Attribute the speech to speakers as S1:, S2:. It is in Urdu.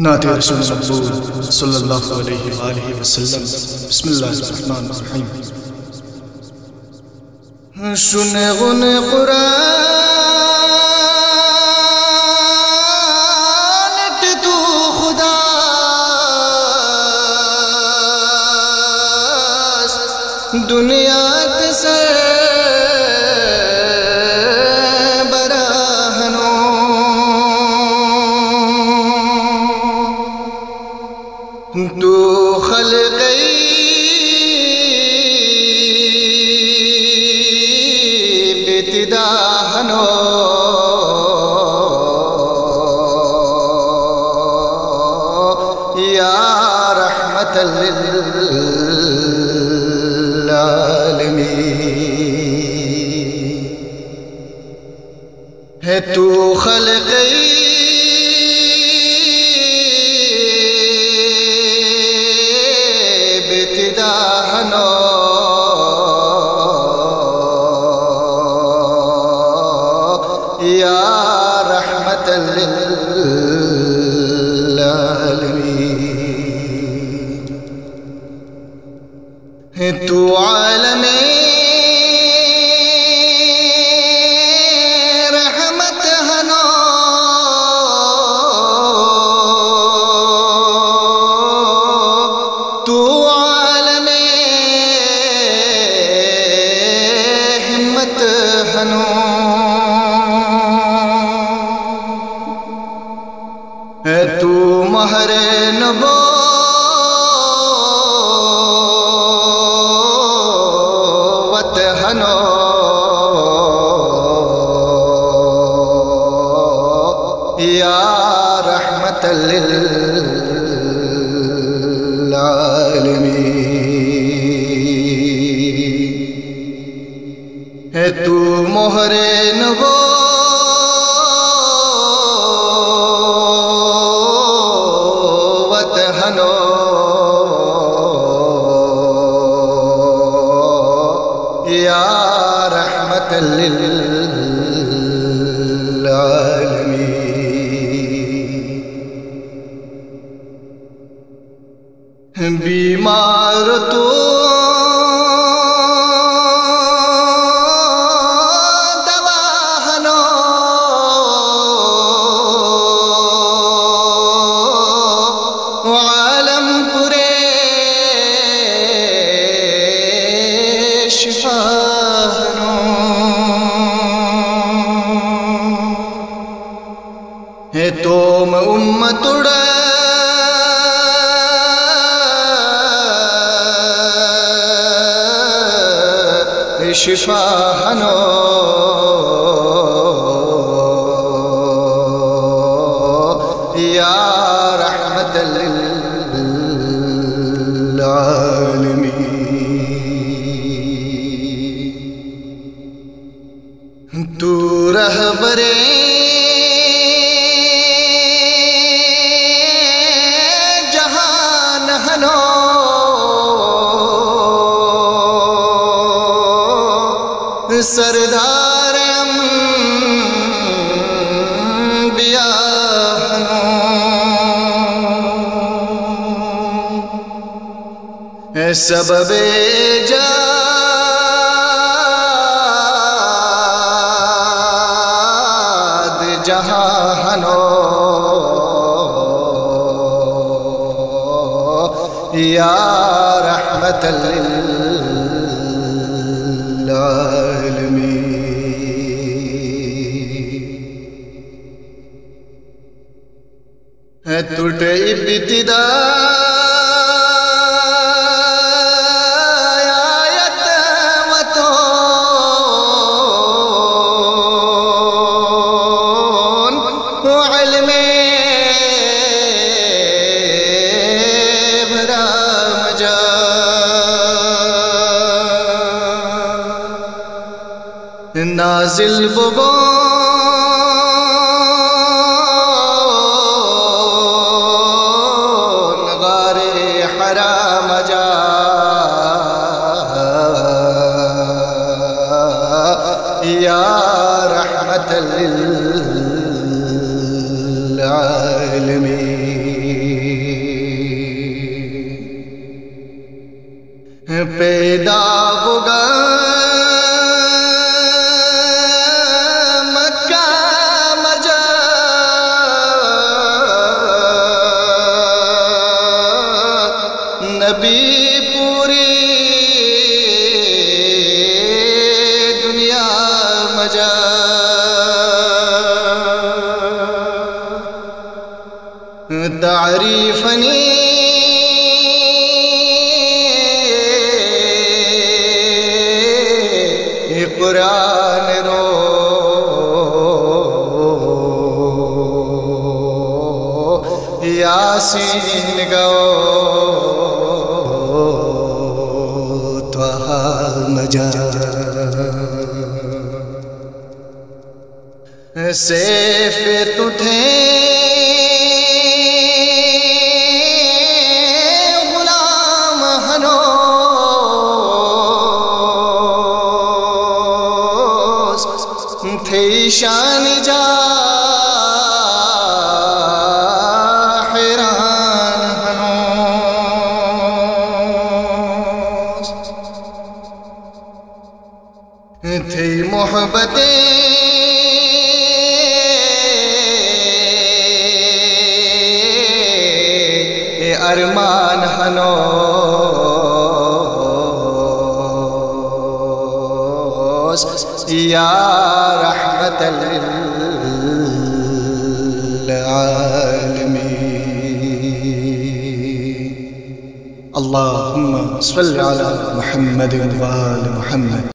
S1: نعت رسول مقبول صلی اللہ علیہ وآلہ وسلم۔ بسم اللہ الرحمن الرحیم۔
S2: شنغن قرآن تو خدا دنیا سے تو خلقی ابتداء یا رحمت للعالمین ہے تو خلقی یا رحمت للعالمین تو عالم رحمت ہنو تو عالم ہمت ہنو تو مہر نبوت ہنو یا رحمت للعالمین تو مہر نبوت ہنو یا رحمت للعالمین بیمار تو دوا ہنو عالم پورے شفا ہنو ہے توم امت شفا ہنو یا رحمت للعالمین تو رہبر جہان ہنو سردار انبیاء ہنو سبب ایجاد جہاں ہنو یا رحمت ٹوٹ ابتدا آیت وطون علم برام جا نازل ببو حرام جا یا رحمت للعالمین نبی پوری دنیا مجا تعریفنی قرآن رو یاسین گو طہ مجا سیف تٹھے غلام ہنوز تھے شان جا حیران ہنوز تھے محبتیں ارمان ہنوز یا رحمت للعالمین اللہم صل علی محمد و آل محمد.